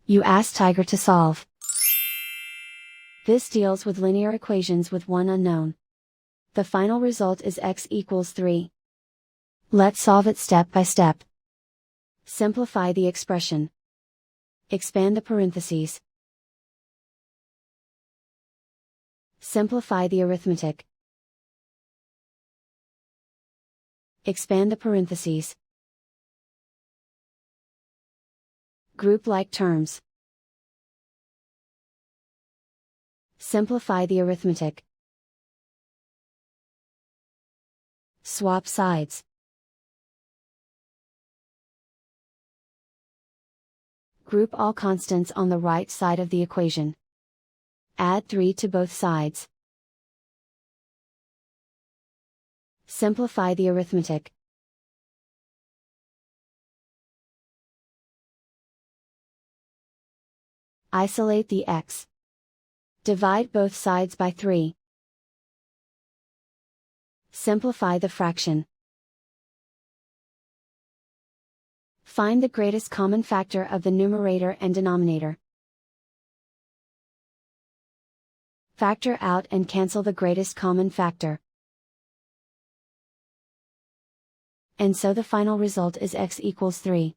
You ask Tiger to solve. This deals with linear equations with one unknown. The final result is x equals 3. Let's solve it step by step. Simplify the expression. Expand the parentheses. Simplify the arithmetic. Expand the parentheses. Group like terms. Simplify the arithmetic. Swap sides. Group all constants on the right side of the equation. Add 3 to both sides. Simplify the arithmetic. Isolate the x. Divide both sides by 3. Simplify the fraction. Find the greatest common factor of the numerator and denominator. Factor out and cancel the greatest common factor. And so the final result is x equals 3.